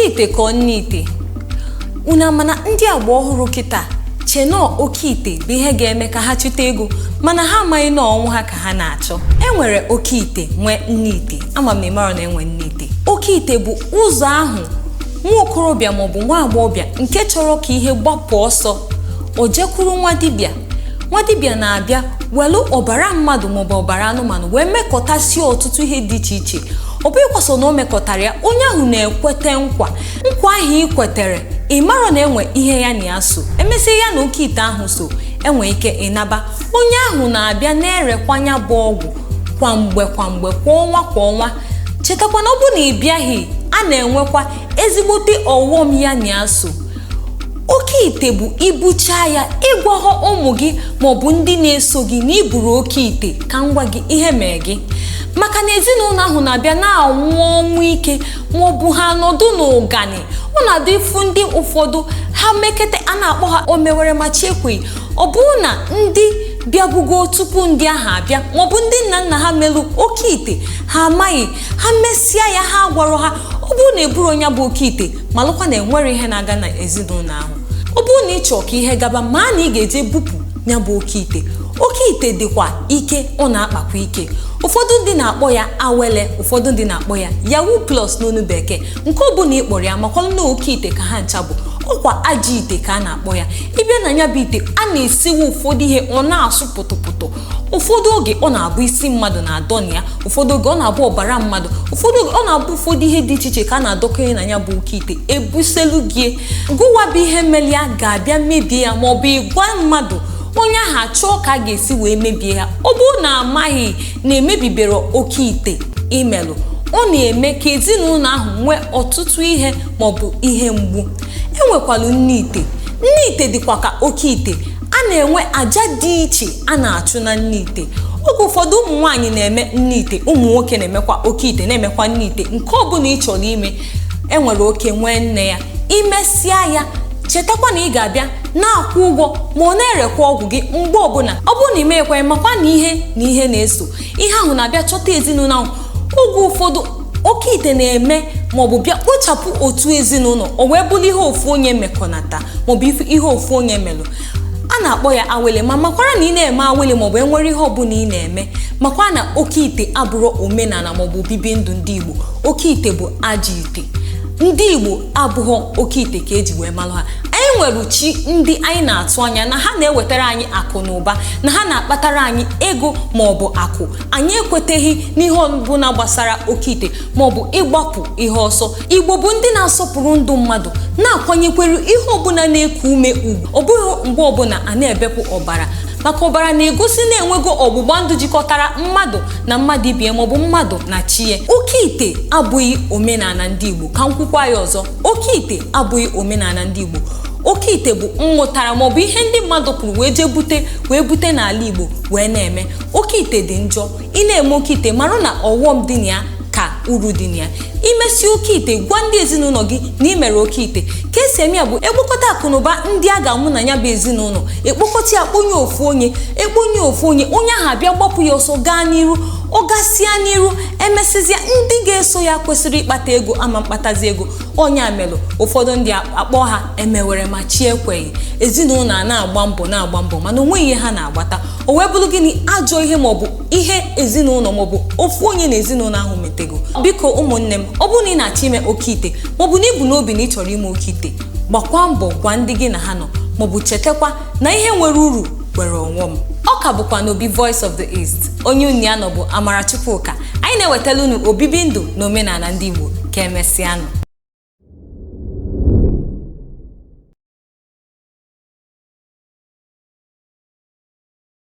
ite ka nne ite. Una mana ndị agba ọhụrụ kịta cheno oke ite bụ ihe ga-eme ka ha chute ego, mana ha amaghị na ọnwụ ha ka ha na-achọ. Enwere oke ite nwe nne ite. Ama m na ịmara na enwe nne ite. Oke ite bụ ụzọ ahụ nwa okorobịa maọbụ nwa agbọghọbịa nke chọrọ ka ihe gbapụ ọsọ o jekwuru nwa dibịa na-abịa welu ọbara mmadụ maọbụ ọbara anụmanụ wee mekọtasị ọtụtụ ihe dị iche iche. Ọ bụghịkwa na o mekọtara ya, onye ahụ na-ekwete nkwa ahụ ị kwetere ị mara na enwe ihe ya na ya so. Emesịa ya na oke ite ahụ so, enwe ike ịnaba. Onye ahụ na-abịa na-erekwanya bụ ọgwụ kwa mgbe kwa ọnwa. Chetakwa na ọ bụ na ị bịaghị, a na-enwekwa ezigbote ọghọm ya na ya so. Oke ite bụ ibucha ya ịgwahọ ụmụ gị maọbụ ndị na-eso gị na iburu oke ite ka ngwa gị ihe mee gị, maka na ezinụlọ ahụ na-abịa na-anwụ ọnwụ ike maọbụ ha nọdụ n'ụgani. Ọ na-adị ifu ndị ụfọdụ ha mekete a na-akpọ ha omewere ma chekweghị. Ọ bụrụ na ndị bịabugo tupu ndị ahụ abịa maọbụ ndị nna ha melụ oke ite ha amaghị, ha mesịa ya ha gwara ha, ọ bụrụ na eburu onye bụ oke ite malụkwa na enwere ihe na-aga na ezinụlọ ahụ. Ọ bụrụ na ị chọọ ka ihe gaba, ma na ị ga-eje bupụ ya bụ oke ite. Oke ite dịkwa ike, ọ na-akpakwa ike. Ụfọdụ ndị na-akpọ ya awele, ụfọdụ ndị na-akpọ ya yahoo plus n'onu bekee. Nke ọ bụla ị kpọrọ ya makwalụ na oke ite ka ha ncha bụ. Ọkwa aja ite ka a na-akpọ ya. Ịbịa na ya bụ ite, a na-esiwe ụfọdụ ihe ọ na-asụ pụtụpụtụ. Ụfọdụ oge ọ na-abụ isi mmadụ na-adọ na ya, ụfọdụ oge ọ na-abụ ọbara mmadụ, ụfọdụ oge ọ na-abụ ụfọdụ ihe dị iche iche ka a na-adọkọnye na ya bụ oke ite ebuselu gị. Gụwa bụ ihe meli ya ga-abịa mebie ya, maọbụ ịgwa mmadụ onye ahụ achọọ ka a ga-esi wee mebie ya. Ọ bụrụ na amaghị na emebibere oke ite imelụ, ọ na-eme ka ezinụlọ ahụ nwee ọtụtụ ihe maọbụ ihe mgbu. Enwekwalụ nne ite. Nne ite dịkwa ka oke ite. A na-enwe aja dị iche a na-achụ na nne ite. Oge ụfọdụ ụmụ nwaanyị na-eme nne ite, ụmụ nwoke na-emekwa oke ite, na-emekwa nne ite. Nke ọ bụla ị chọrọ ime, enwere oke nwee nne ya. Imesịa ya, chetakwa na ị ga-abịa na-akwụ ụgwọ ma ọ na-erekwa ọgwụ gị mgbe ọbụla. Ọ bụrụ na ime ekwe makwa na ihe na-eso ihe ahụ na-abịa chọta ezinụlọ ahụ. Oge ụfọdụ oke ite na-eme maọbụ bịa kpochapụ otu ezinụlọ, o wee bụrụ ihe ofu onye mekọnata maọbụ ihe ofu onye melụ. A na-akpọ ya awele, ma makwara na ị na-eme awele maọbụ enwere ihe ọbụla ị na-eme, makwa na oke ite abụrụ omenala maọbụ obibi ndụ ndị Igbo. Oke ite bụ aja ite. Ndị Igbo abụghị oke ite ka eji wee malụ ha. Anyị nwere chi ndị anyị na-atụ anya na ha na-ewetara anyị akụ na ụba, na ha na-akpatara anyị ego maọbụ akụ. Anyị ekweteghị n'ihe ọbụla gbasara oke ite maọbụ ịgbapụ ihe ọsọ. Igbo bụ ndị na-asọpụrụ ndụ mmadụ, na-akwanyekwere ihe ọbụla na-eku ume ugwu. Ọ bụghị mgbe ọbụla a na-ebepụ ọbara, maka ọbara na-egosi na-enwego ọgbụgba ndụ jikọtara mmadụ na mmadụ ibie maọbụ mmadụ na chi ya. Oke ite abụghị omenala ndị Igbo. Ka m kwukwa ya ọzọ, oke ite abụghị omenala ndị Igbo. Oke ite bụ mmụtara maọbụ ihe ndị mmadụ kwuru wee bute n'ala Igbo wee na-eme. Oke ite dị njọ. Ị na-eme oke ite mara na ọghọm dị na ya ka uru dị na ya. Imesi oke ite, gwa ndị ezinụlọ gị na ị mere oke ite. Ka esi eme ya bụ ekpokọta akụnụba ndị a ga-amụ na ya bụ ezinụlọ, ekpokọta ya kponye ofu onye, onye ahụ abịa gbapụ ya ọsọ gaa n'iru. Ọ gasịa n'iru, emesịzịa ndị ga-eso ya kwesịrị ịkpata ego ama mkpatazi ego. Onye a melụ ụfọdụ ndị akpọ ha emewere ma chi ekweghị. Ezinụlọ a na-agba mbọ mana onwe ihe ha na-agbata. O wee bụrụ gịnị? Ajọ ihe maọbụ ihe ezinụlọ maọbụ ofu onye na ezinụlọ ahụ metego. Biko ụmụnne m, ọ bụrụ na ị na-achọ ime oke ite maọbụ na ibu n'obi na ị chọrọ ime oke ite, gbakwa mbọ gwa ndị gị na ha nọ, maọbụ chetakwa na ihe nwere uru nwere ọghọm. Ọ ka bụkwa n'obi Voice of the East. Onye unu ya nọ bụ Amarachukwuka. Anyị na-ewetala unu obibi ndụ na omenala ndị Igbo. Ka emesịanụ.